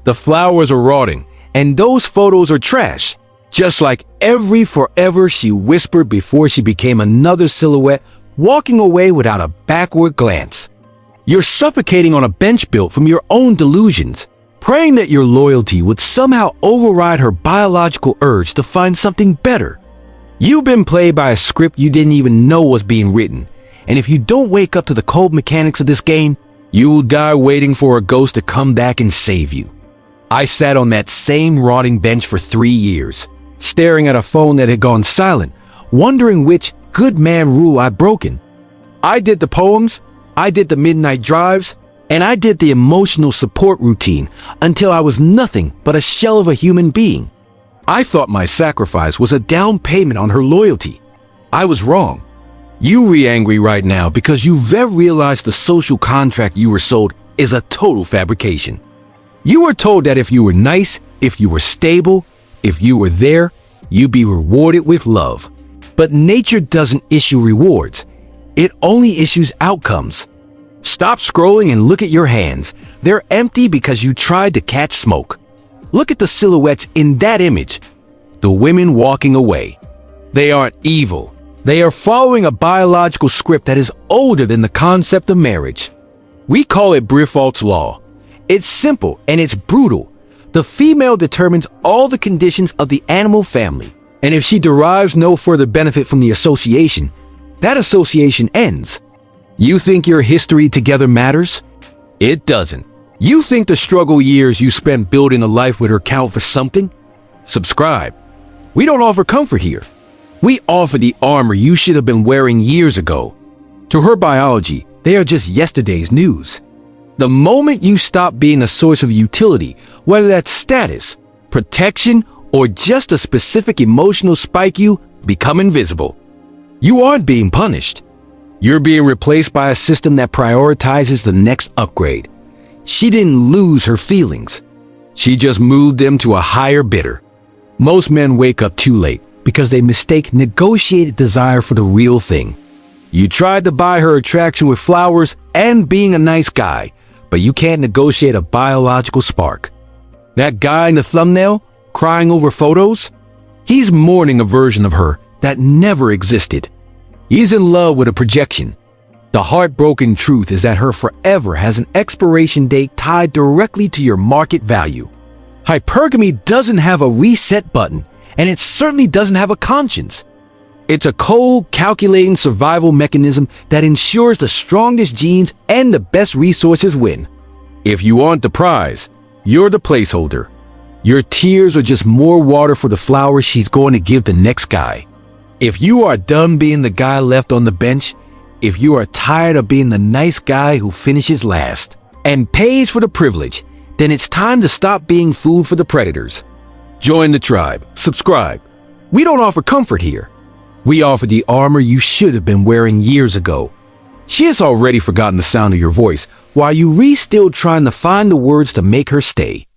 The flowers are rotting, and those photos are trash. Just like every forever she whispered before she became another silhouette, walking away without a backward glance. You're suffocating on a bench built from your own delusions, praying that your loyalty would somehow override her biological urge to find something better. You've been played by a script you didn't even know was being written, and if you don't wake up to the cold mechanics of this game, you will die waiting for a ghost to come back and save you. I sat on that same rotting bench for 3 years, staring at a phone that had gone silent, wondering which good man rule I'd broken. I did the poems, I did the midnight drives, and I did the emotional support routine until I was nothing but a shell of a human being. I thought my sacrifice was a down payment on her loyalty. I was wrong. You re-angry right now because you've realized the social contract you were sold is a total fabrication. You were told that if you were nice, if you were stable, if you were there, you'd be rewarded with love. But nature doesn't issue rewards. It only issues outcomes. Stop scrolling and look at your hands. They're empty because you tried to catch smoke. Look at the silhouettes in that image. The women walking away. They aren't evil. They are following a biological script that is older than the concept of marriage. We call it Brifault's law. It's simple and it's brutal. The female determines all the conditions of the animal family, and if she derives no further benefit from the association, that association ends. You think your history together matters? It doesn't. You think the struggle years you spent building a life with her count for something? Subscribe. We don't offer comfort here. We offer the armor you should have been wearing years ago. To her biology, they are just yesterday's news. The moment you stop being a source of utility, whether that's status, protection, or just a specific emotional spike, you become invisible. You aren't being punished. You're being replaced by a system that prioritizes the next upgrade. She didn't lose her feelings. She just moved them to a higher bidder. Most men wake up too late because they mistake negotiated desire for the real thing. You tried to buy her attraction with flowers and being a nice guy, but you can't negotiate a biological spark. That guy in the thumbnail, crying over photos, he's mourning a version of her that never existed. He's in love with a projection. The heartbroken truth is that her forever has an expiration date tied directly to your market value. Hypergamy doesn't have a reset button, and it certainly doesn't have a conscience. It's a cold, calculating survival mechanism that ensures the strongest genes and the best resources win. If you aren't the prize, you're the placeholder. Your tears are just more water for the flowers she's going to give the next guy. If you are done being the guy left on the bench, if you are tired of being the nice guy who finishes last and pays for the privilege, then it's time to stop being food for the predators. Join the tribe. Subscribe. We don't offer comfort here. We offer the armor you should have been wearing years ago. She has already forgotten the sound of your voice, while you still trying to find the words to make her stay.